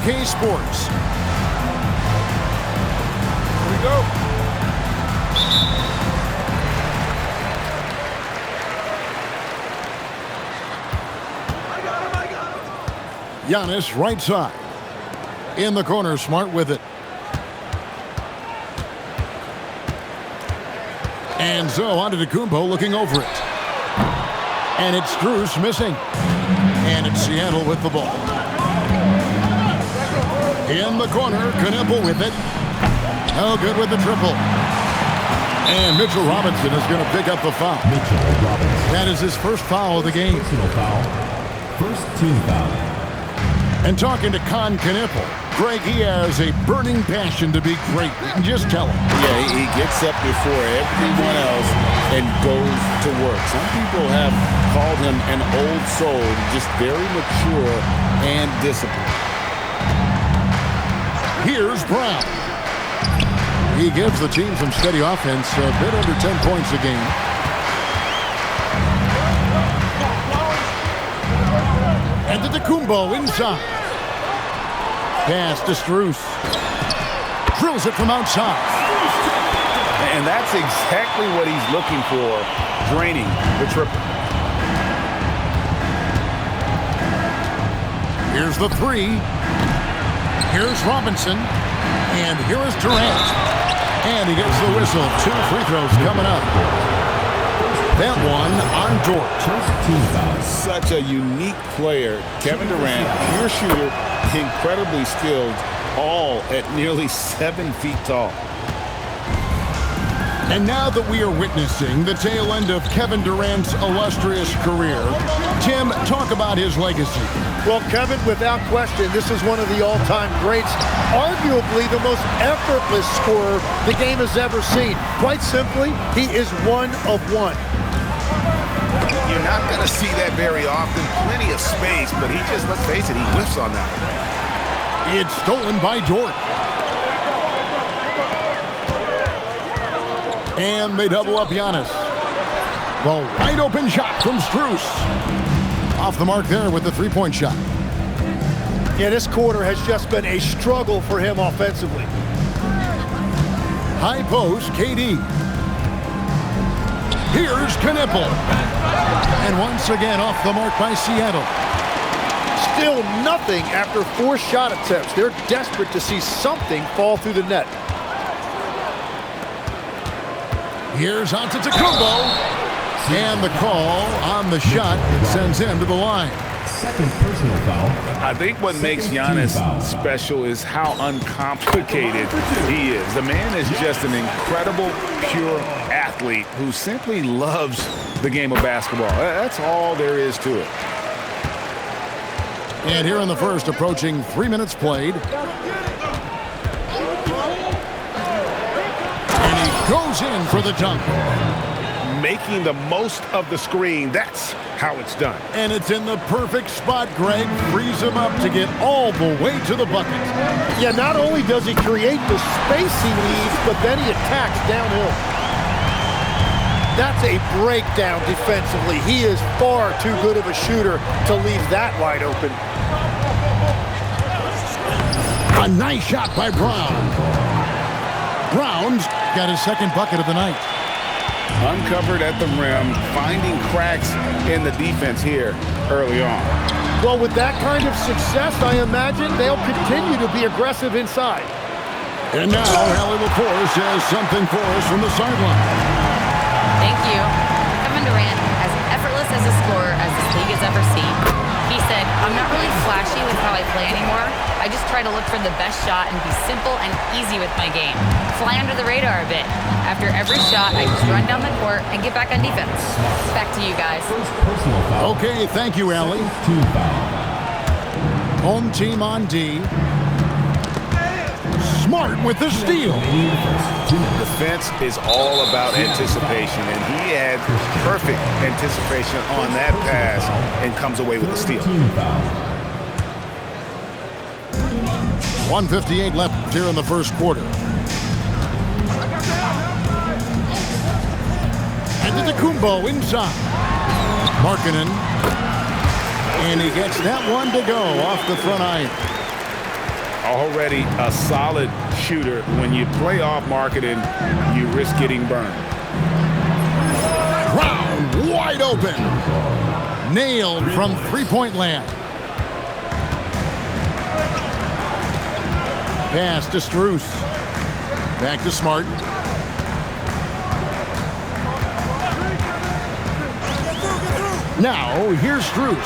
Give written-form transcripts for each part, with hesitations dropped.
2K Sports. Here we go. Giannis right side. In the corner, Smart with it. And so Antetokounmpo looking over it. And it's Strus missing. And it's Seattle with the ball. In the corner, Knippel with it. No good with the triple. And Mitchell Robinson is going to pick up the foul. That is his first foul of the game. Personal foul. First team foul. And talking to Knippel, Greg, he has a burning passion to be great. Just tell him. Yeah, he gets up before everyone else and goes to work. Some people have called him an old soul, just very mature and disciplined. Here's Brown. He gives the team some steady offense, a bit under 10 points a game. And Antetokounmpo inside. Pass to Strus. Drills it from outside. And that's exactly what he's looking for, draining the triple. Here's the three. Here's Robinson. And here is Durant. And he gets the whistle. 2 free throws coming up. That one on Dort. Such a unique player. Kevin Durant, pure shooter, incredibly skilled, all at nearly 7 feet tall. And now that we are witnessing the tail end of Kevin Durant's illustrious career, Tim, talk about his legacy. Well, Kevin, without question, this is one of the all-time greats, arguably the most effortless scorer the game has ever seen. Quite simply, he is one of one. You're not going to see that very often. Plenty of space, but he just, let's face it, he whiffs on that. It's stolen by Dort. And they double up Giannis. The wide open shot from Strus. Off the mark there with the three-point shot. Yeah, this quarter has just been a struggle for him offensively. High post, KD. Here's Knippel. And once again off the mark by Seattle. Still nothing after 4 shot attempts. They're desperate to see something fall through the net. Here's Antetokounmpo. And the call on the shot sends him to the line. Second personal foul. I think what makes Giannis special is how uncomplicated he is. The man is just an incredible, pure athlete who simply loves the game of basketball. That's all there is to it. And here in the first, approaching 3 minutes played. And he goes in for the dunk. Making the most of the screen. That's how it's done. And it's in the perfect spot. Greg frees him up to get all the way to the bucket. Yeah, not only does he create the space he needs, but then he attacks downhill. That's a breakdown defensively. He is far too good of a shooter to leave that wide open. A nice shot by Brown. Brown's got his second bucket of the night. Uncovered at the rim, finding cracks in the defense here early on. Well, with that kind of success, I imagine they'll continue to be aggressive inside. And now, Allie LaForce has something for us from the sideline. Thank you. Kevin Durant, as effortless as a scorer as this league has ever seen. He said, I'm not really flashy with how I play anymore. I just try to look for the best shot and be simple and easy with my game. Fly under the radar a bit. After every shot, I just run down the court and get back on defense. Back to you guys. Okay, thank you, Allie. Home team on D. Smart with the steal. Defense is all about anticipation, and he had perfect anticipation on that pass and comes away with a steal. 1:58 left here in the first quarter. Antetokounmpo inside. Markkanen. And he gets that one to go off the front iron. Already a solid shooter. When you play off marketing, you risk getting burned. Brown wide open. Nailed from three-point land. Pass to Strus. Back to Smart. Now, here's Strus.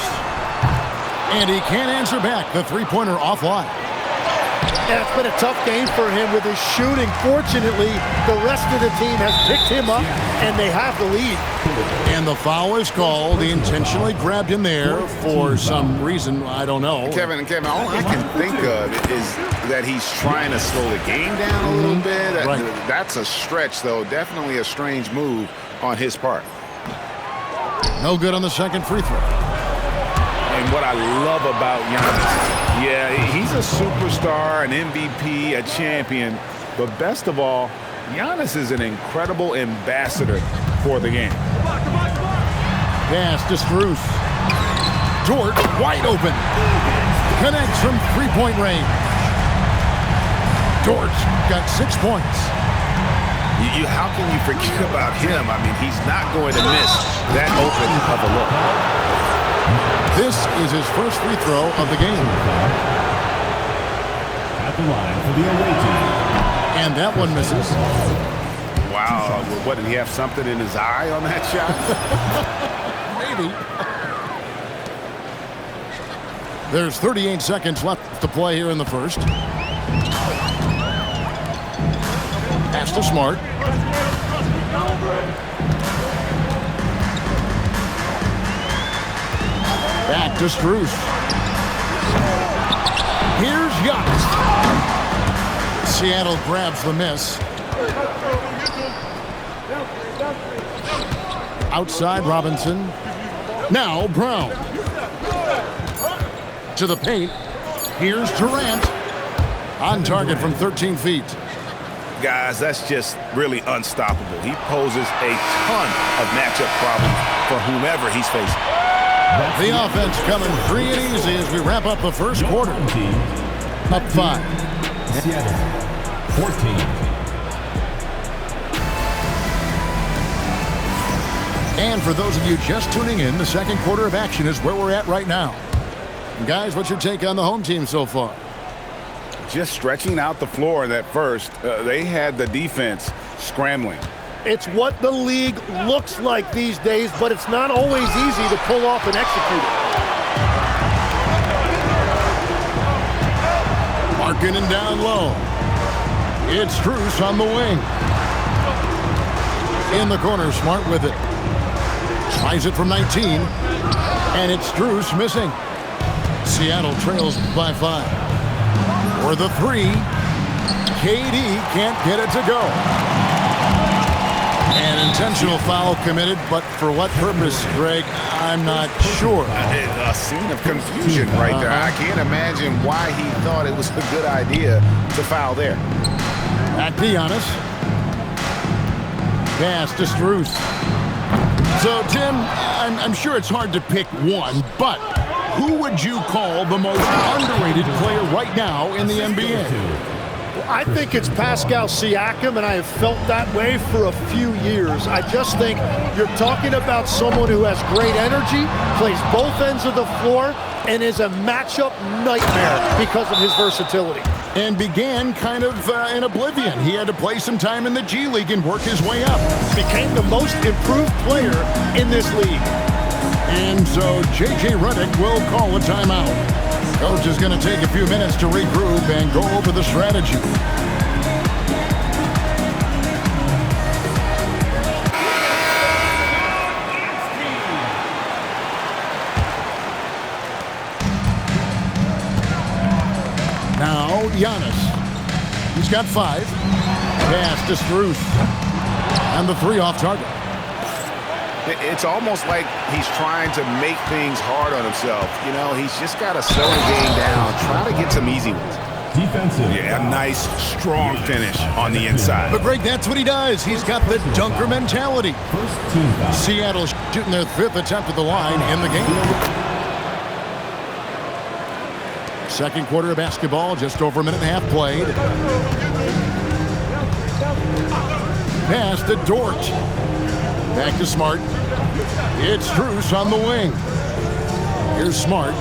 And he can't answer back. The three-pointer offline. And it's been a tough game for him with his shooting. Fortunately, the rest of the team has picked him up, and they have the lead. And the foul is called. He intentionally grabbed him there for some reason. I don't know. Kevin, all I can think of is that he's trying to slow the game down a little bit. Right. That's a stretch, though. Definitely a strange move on his part. No good on the second free throw. And what I love about Giannis, yeah, he's a superstar, an MVP, a champion. But best of all, Giannis is an incredible ambassador for the game. Pass to Strus. Dort wide open. Connects from three-point range. Dort's got 6 points. How can you forget about him? I mean, he's not going to miss that open of a look. This is his first free throw of the game. At the line for the away team. And that one misses. Wow. What, did he have something in his eye on that shot? Maybe. There's 38 seconds left to play here in the first. Pass to Smart. Back to Strus. Here's Giannis. Seattle grabs the miss. Outside Robinson. Now Brown. To the paint. Here's Durant. On target from 13 feet. Guys, that's just really unstoppable. He poses a ton of matchup problems for whomever he's facing. The offense coming free and easy as we wrap up the first quarter. Up 5. Seattle, 14. And for those of you just tuning in, the second quarter of action is where we're at right now. Guys, what's your take on the home team so far? Just stretching out the floor in that first, they had the defense scrambling. It's what the league looks like these days, but it's not always easy to pull off and execute it. Markkanen down low. It's Strus on the wing. In the corner, Smart with it. Tries it from 19. And it's Strus missing. Seattle trails by 5. For the 3. KD can't get it to go. An intentional foul committed, but for what purpose, Greg, I'm not sure. A scene of confusion right there. I can't imagine why he thought it was a good idea to foul there. Back to Giannis. Pass to Strus. So, Tim, I'm sure it's hard to pick one, but who would you call the most underrated player right now in the NBA? I think it's Pascal Siakam, and I have felt that way for a few years. I just think you're talking about someone who has great energy, plays both ends of the floor, and is a matchup nightmare because of his versatility. And began kind of in oblivion. He had to play some time in the G League and work his way up. Became the most improved player in this league. And so J.J. Redick will call a timeout. Coach is going to take a few minutes to regroup and go over the strategy. Now Giannis. He's got 5. Pass to Strus. And the 3 off target. It's almost like he's trying to make things hard on himself. You know, he's just got to slow the game down, try to get some easy ones. Defensive. Yeah, a nice, strong finish on the inside. But Greg, that's what he does. He's got the dunker mentality. First team foul. Seattle shooting their 5th attempt at the line in the game. Second quarter of basketball, just over a minute and a half played. Pass to Dort. Back to Smart. It's Strus on the wing. Here's Smart.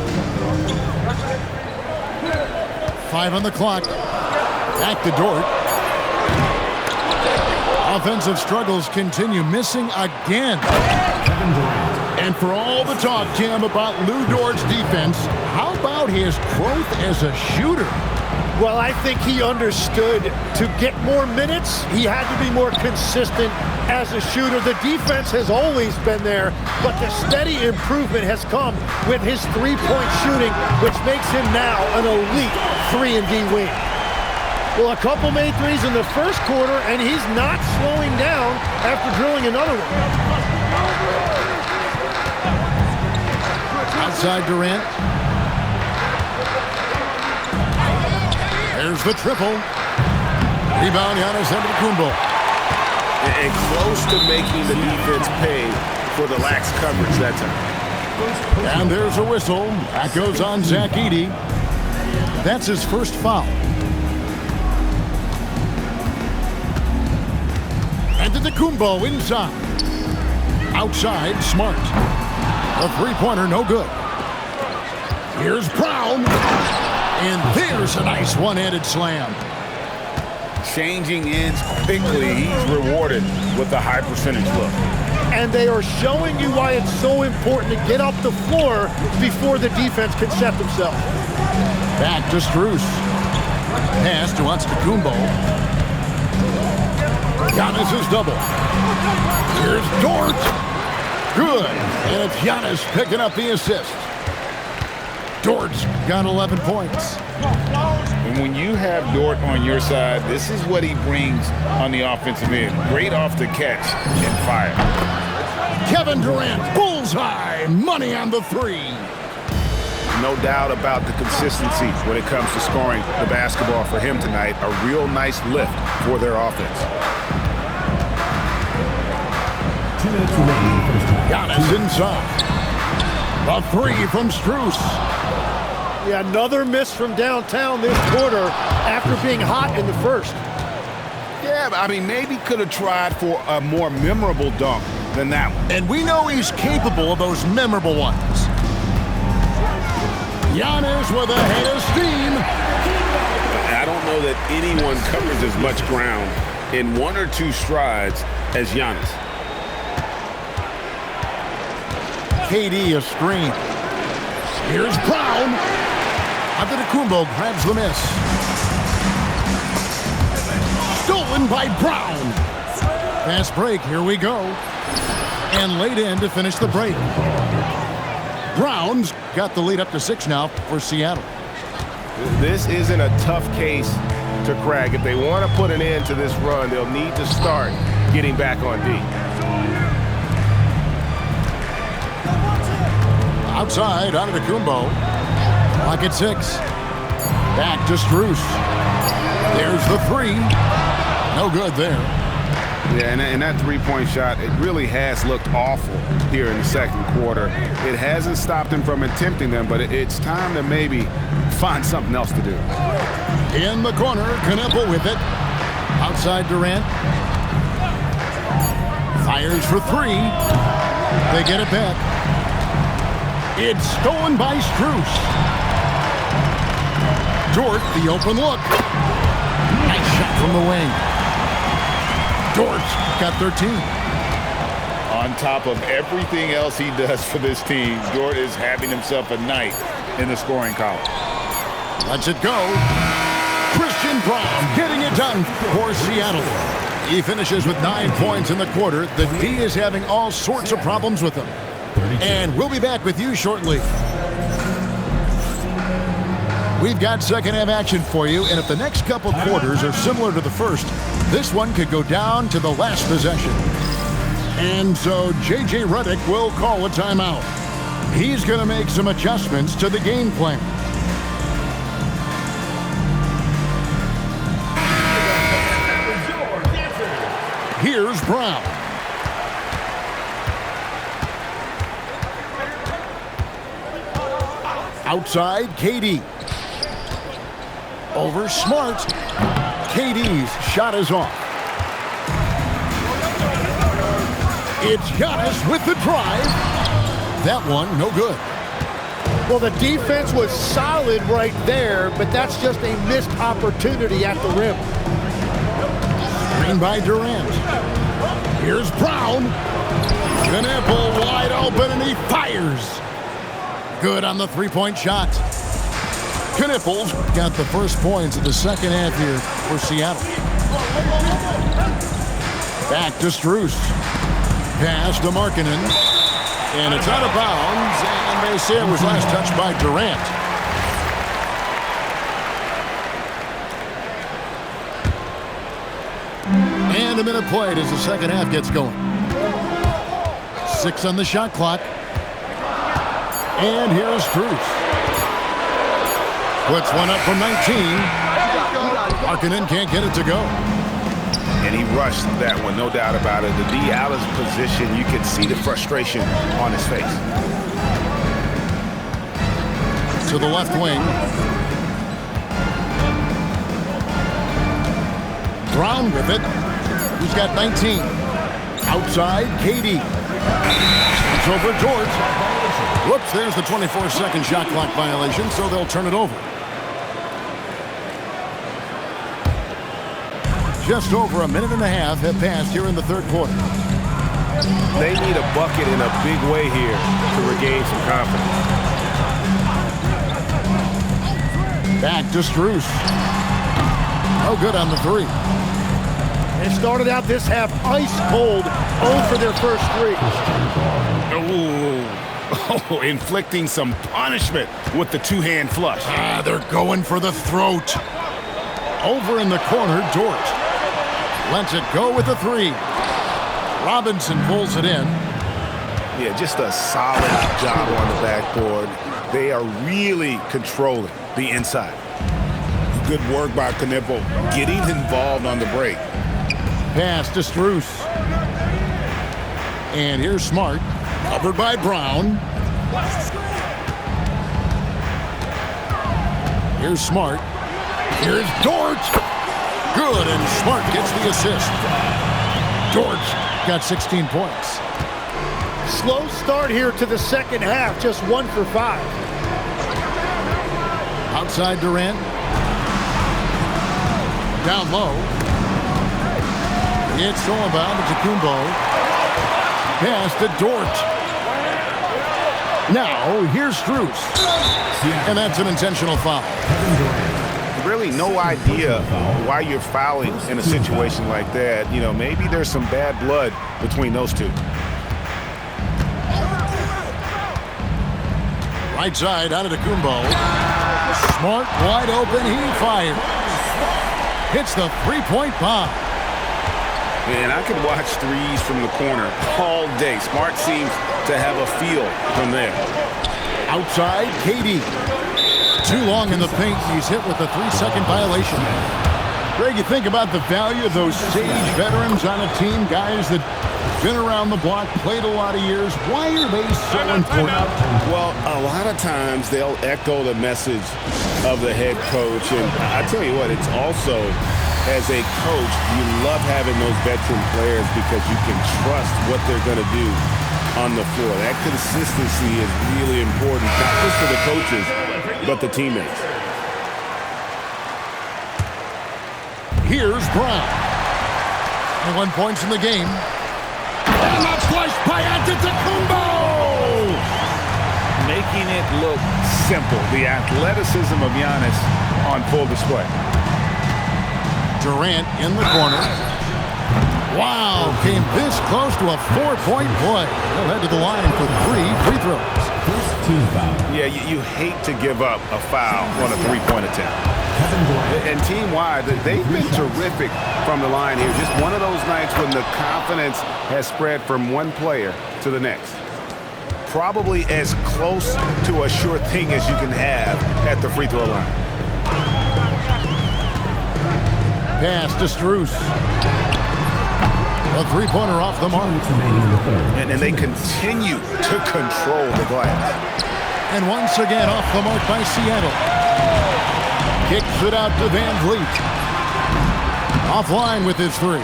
5 on the clock. Back to Dort. Offensive struggles continue, missing again. And for all the talk, Tim, about Lou Dort's defense, how about his growth as a shooter? Well, I think he understood to get more minutes, he had to be more consistent as a shooter. The defense has always been there, but the steady improvement has come with his three-point shooting, which makes him now an elite 3-and-D wing. Well, a couple made threes in the first quarter, and he's not slowing down after drilling another one. Outside Durant. There's the triple. Rebound, Giannis Antetokounmpo. And close to making the defense pay for the lax coverage that time. And there's a whistle. That goes on Zach Edey. That's his first foul. Antetokounmpo inside. Outside, Smart. A three-pointer, no good. Here's Brown. And there's a nice one-handed slam. Changing ends quickly. He's rewarded with a high percentage look. And they are showing you why it's so important to get up the floor before the defense can set themselves. Back to Strus. Pass to Antetokounmpo. Giannis is double. Here's Dort. Good. And it's Giannis picking up the assist. Dort's got 11 points. And when you have Dort on your side, this is what he brings on the offensive end. Great off the catch and fire. Kevin Durant, bullseye, money on the three. No doubt about the consistency when it comes to scoring the basketball for him tonight. A real nice lift for their offense. 2 minutes remaining in the first half. Giannis inside. A three from Strus. Yeah, another miss from downtown this quarter after being hot in the first. Yeah, I mean, maybe could have tried for a more memorable dunk than that one. And we know he's capable of those memorable ones. Giannis with a head of steam. I don't know that anyone covers as much ground in 1 or 2 strides as Giannis. KD a screen. Here's Brown. Antetokounmpo grabs the miss. Stolen by Brown. Fast break, here we go. And laid in to finish the break. Brown's got the lead up to 6 now for Seattle. This isn't a tough case to crack. If they want to put an end to this run, they'll need to start getting back on D. Outside, Antetokounmpo. Clock at 6. Back to Strus. There's the three. No good there. Yeah, and that three-point shot, it really has looked awful here in the second quarter. It hasn't stopped him from attempting them, but it's time to maybe find something else to do. In the corner, Knueppel with it. Outside Durant. Fires for 3. They get it back. It's stolen by Strus. Dort, the open look. Nice shot from the wing. Dort's got 13. On top of everything else he does for this team, Dort is having himself a night in the scoring column. Lets it go. Christian Braun getting it done for Seattle. He finishes with 9 points in the quarter. The D is having all sorts of problems with him. And we'll be back with you shortly. We've got second half action for you, and if the next couple quarters are similar to the first, this one could go down to the last possession. And so J.J. Redick will call a timeout. He's going to make some adjustments to the game plan. Here's Brown. Outside, KD. Over Smart. KD's shot is off. It's Giannis with the drive. That one, no good. Well, the defense was solid right there, but that's just a missed opportunity at the rim. Screen by Durant. Here's Brown. Knipple wide open, and he fires. Good on the three-point shot. Knipples got the first points of the second half here for Seattle. Back to Strus. Pass to Markkanen. And it's out of bounds, and they say it was last touched by Durant. And a minute played as the second half gets going. 6 on the shot clock. And here's Strus. Puts one up from 19. Markkanen can't get it to go. And he rushed that one, no doubt about it. The D out of position, you can see the frustration on his face. To the left wing. Brown with it. He's got 19. Outside, KD. It's over George. Whoops, there's the 24-second shot clock violation, so they'll turn it over. Just over a minute and a half have passed here in the third quarter. They need a bucket in a big way here to regain some confidence. Back to Strus. No good on the three. They started out this half ice cold, 0 for their first 3. Oh, inflicting some punishment with the two-hand flush. They're going for the throat. Over in the corner, Dort lets it go with the three. Robinson pulls it in. Yeah, just a solid job on the backboard. They are really controlling the inside. Good work by Knipple, getting involved on the break. Pass to Strus. And here's Smart. Covered by Brown. Here's Smart. Here's Dort. Good, and Smart gets the assist. Dort got 16 points. Slow start here to the second half, just 1 for 5. Outside Durant. Down low. It's Solomon to Kumbo. Pass to Dort. Now, here's Strus. And that's an intentional foul. Really no idea why you're fouling in a situation like that. You know, maybe there's some bad blood between those two. Right side out of the Kumbo. Smart wide open. He fires. Hits the three-point bomb. Man, I could watch threes from the corner all day. Smart seems to have a feel from there. Outside, KD. Too long in the paint. He's hit with a 3-second violation. Greg, you think about the value of those sage veterans on a team, guys that been around the block, played a lot of years. Why are they so important? Well, a lot of times they'll echo the message of the head coach. And I tell you what, it's also, as a coach, you love having those veteran players because you can trust what they're going to do on the floor. That consistency is really important, not just for the coaches, but the teammates. Here's Brown. 21 points in the game. And that's flushed by Antetokounmpo! Making it look simple. The athleticism of Giannis on full display. Durant in the corner. Wow, came this close to a 4-point play. He'll head to the line for 3 free throws. Yeah, you hate to give up a foul on a three-point attempt. And team-wide, they've been terrific from the line here. Just one of those nights when the confidence has spread from one player to the next. Probably as close to a sure thing as you can have at the free throw line. Pass to Strus. A three-pointer off the mark. And they continue to control the glass. And once again off the mark by Seattle. Kicks it out to Van Vliet. Offline with his three.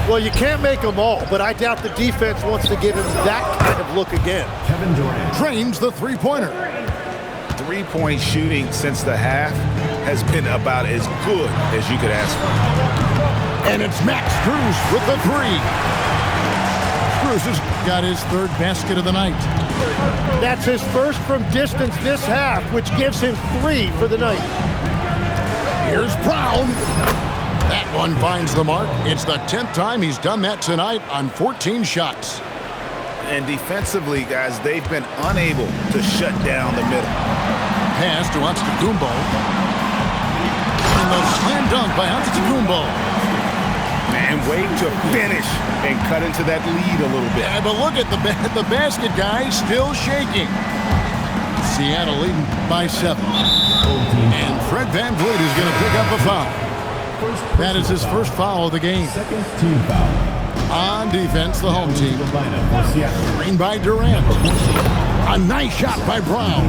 Well, you can't make them all, but I doubt the defense wants to give him that kind of look again. Kevin Durant. Drains the three-pointer. Three-point shooting since the half has been about as good as you could ask for. And it's Max Strus with the three. Strus has got his third basket of the night. That's his first from distance this half, which gives him 3 for the night. Here's Brown. That one finds the mark. It's the 10th time he's done that tonight on 14 shots. And defensively, guys, they've been unable to shut down the middle. Pass to Antetokounmpo. And the slam dunk by Antetokounmpo. And wait to finish and cut into that lead a little bit. Yeah, but look at the basket, guys, still shaking. Seattle leading by 7. And Fred Van Vliet is going to pick up a foul. That is his first foul of the game. Second team foul. On defense, the home team. Screen by Durant. A nice shot by Brown.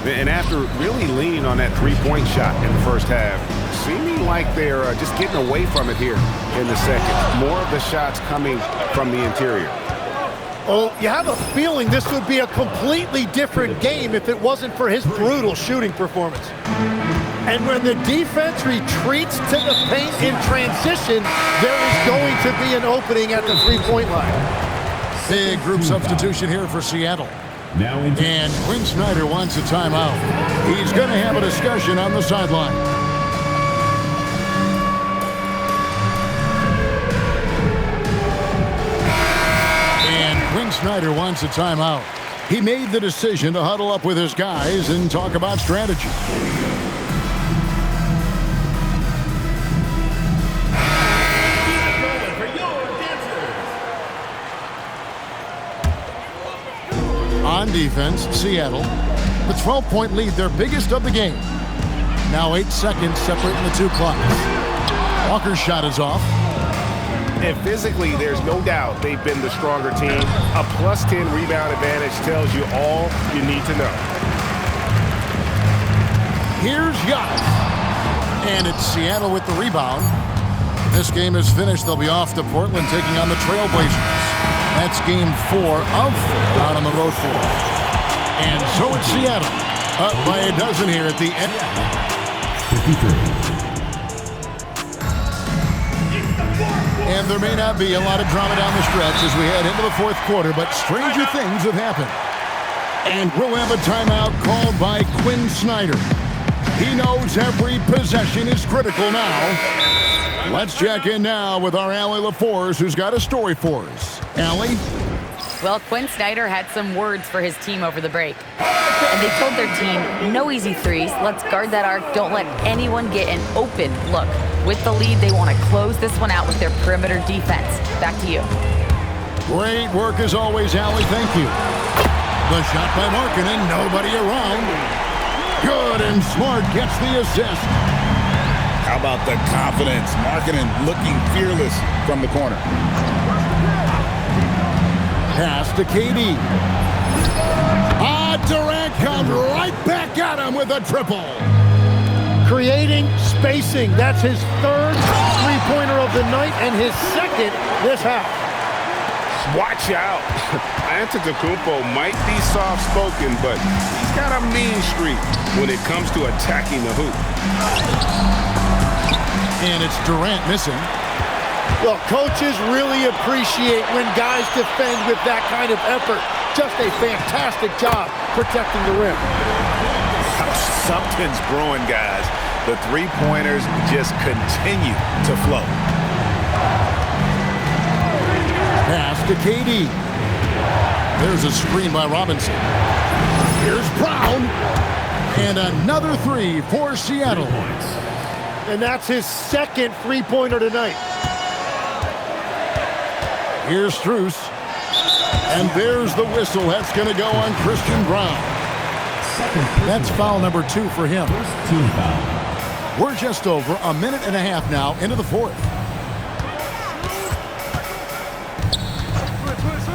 And after really leaning on that three-point shot in the first half, seeming like they're just getting away from it here in the second. More of the shots coming from the interior. Oh, you have a feeling this would be a completely different game if it wasn't for his brutal shooting performance. And when the defense retreats to the paint in transition, there is going to be an opening at the three-point line. Big group substitution here for Seattle. Now and Quinn Snyder wants a timeout. He's going to have a discussion on the sideline. And Quinn Snyder wants a timeout. He made the decision to huddle up with his guys and talk about strategy. On defense, Seattle, the 12-point lead, their biggest of the game. Now 8 seconds separating the two clocks. Walker's shot is off. And physically, there's no doubt they've been the stronger team. A plus 10 rebound advantage tells you all you need to know. Here's Giannis. And it's Seattle with the rebound. This game is finished. They'll be off to Portland taking on the Trailblazers. That's game 4 of 4 out on the road for. And so it's Seattle, up by a dozen here at the end. 53. And there may not be a lot of drama down the stretch as we head into the fourth quarter, but stranger things have happened. And we'll have a timeout called by Quinn Snyder. He knows every possession is critical now. Let's check in now with our Allie LaForce, who's got a story for us. Allie? Well, Quinn Snyder had some words for his team over the break. And they told their team, no easy threes. Let's guard that arc. Don't let anyone get an open look. With the lead, they want to close this one out with their perimeter defense. Back to you. Great work as always, Allie. Thank you. The shot by Markkanen. Nobody around. Good and Smart gets the assist. How about the confidence? Markkanen looking fearless from the corner. Pass to KD. Durant comes right back at him with a triple. Creating spacing. That's his third three-pointer of the night and his second this half. Watch out. Antetokounmpo might be soft-spoken, but he's got a mean streak when it comes to attacking the hoop. And it's Durant missing. Well, coaches really appreciate when guys defend with that kind of effort. Just a fantastic job protecting the rim. Something's brewing, guys. The three-pointers just continue to flow. Pass to KD. There's a screen by Robinson. Here's Brown. And another three for Seattle. And that's his second three-pointer tonight. Here's Strus. And there's the whistle. That's going to go on Christian Brown. That's foul number 2 for him. Team foul. We're just over a minute and a half now into the fourth.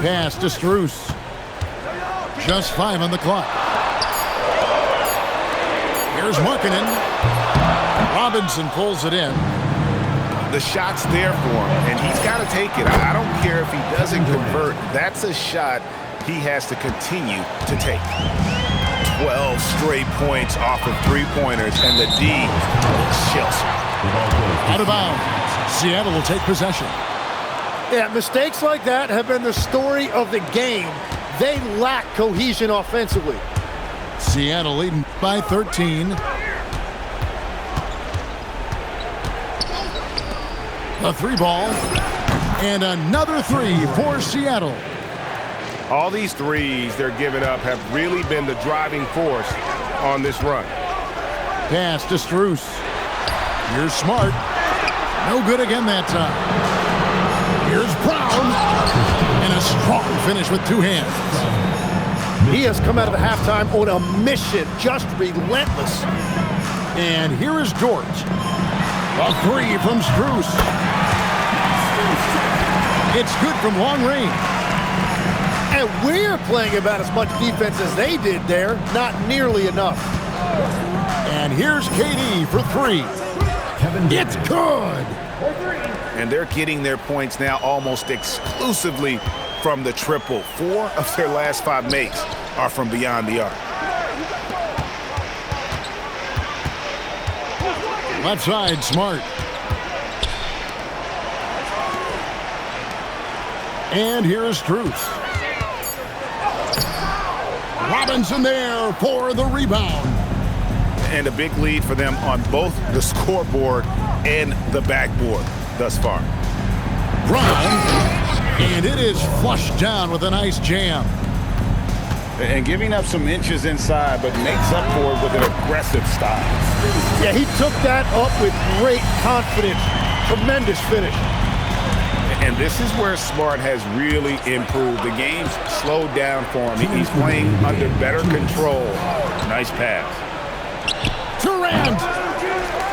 Pass to Strus. Just 5 on the clock. Here's Markkanen. Robinson pulls it in. The shot's there for him, and he's got to take it. I don't care if he doesn't convert. That's a shot he has to continue to take. 12 straight points off of three-pointers, and the D chills. Out of bounds. Seattle will take possession. Yeah, mistakes like that have been the story of the game. They lack cohesion offensively. Seattle leading by 13. A three ball. And another three for Seattle. All these threes they're giving up have really been the driving force on this run. Pass to Strus. Here's Smart. No good again that time. Here's Brown. And a strong finish with two hands. He has come out of the halftime on a mission, just relentless. And here is Dort. A three from Strus. It's good from long range. And we're playing about as much defense as they did there. Not nearly enough. And here's KD for three. It's good. And they're getting their points now almost exclusively from the triple. 4 of their last 5 makes are from beyond the arc. Left side, Smart. And here is Strus. Robinson there for the rebound. And a big lead for them on both the scoreboard and the backboard thus far. Brown. And it is flushed down with a nice jam. And giving up some inches inside, but makes up for it with an aggressive style. Yeah, he took that up with great confidence. Tremendous finish. And this is where Smart has really improved. The game's slowed down for him. He's playing under better control. Nice pass. Durant.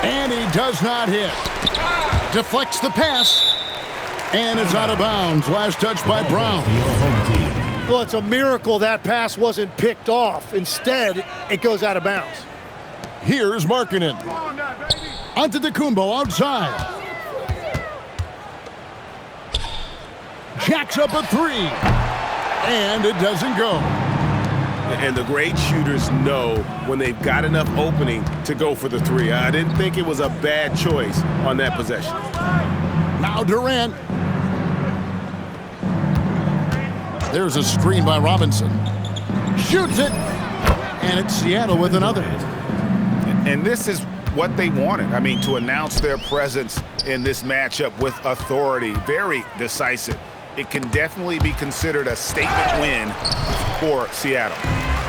And he does not hit. Deflects the pass. And it's out of bounds. Last touch by Brown. Well, it's a miracle that pass wasn't picked off. Instead, it goes out of bounds. Here's Markkanen. Antetokounmpo outside. Jacks up a three. And it doesn't go. And the great shooters know when they've got enough opening to go for the three. I didn't think it was a bad choice on that possession. Now Durant. There's a screen by Robinson. Shoots it. And it's Seattle with another. And this is what they wanted. I mean, to announce their presence in this matchup with authority. Very decisive. It can definitely be considered a statement win for Seattle.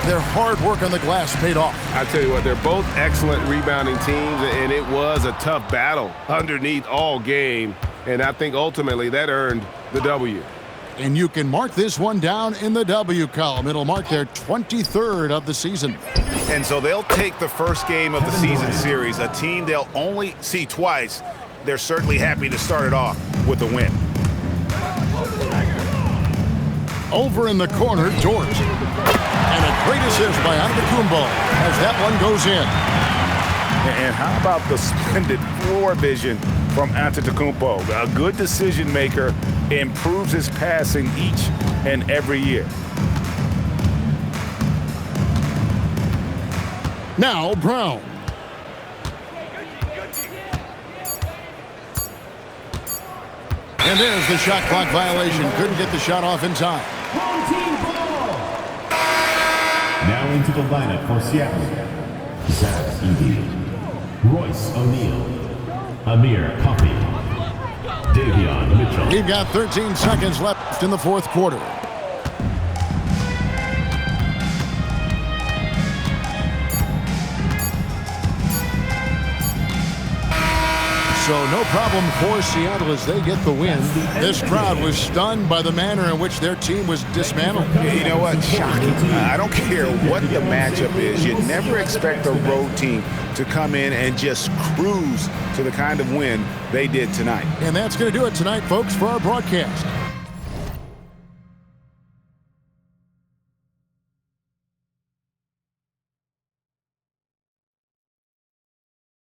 Their hard work on the glass paid off. I tell you what, they're both excellent rebounding teams, and it was a tough battle underneath all game. And I think ultimately that earned the W. And you can mark this one down in the W column. It'll mark their 23rd of the season. And so they'll take the first game of the season series, a team they'll only see twice. They're certainly happy to start it off with a win. Over in the corner, Dort. And a great assist by Antetokounmpo as that one goes in. And how about the splendid floor vision from Antetokounmpo? A good decision maker, improves his passing each and every year. Now Brown. And there's the shot clock violation. Couldn't get the shot off in time. Now into the lineup for Seattle. Zach Edey, Royce O'Neal, Amir Coffey, Davion Mitchell. We've got 13 seconds left in the fourth quarter. So no problem for Seattle as they get the win. This crowd was stunned by the manner in which their team was dismantled. You know what? Shocking. I don't care what the matchup is. You never expect a road team to come in and just cruise to the kind of win they did tonight. And that's going to do it tonight, folks, for our broadcast.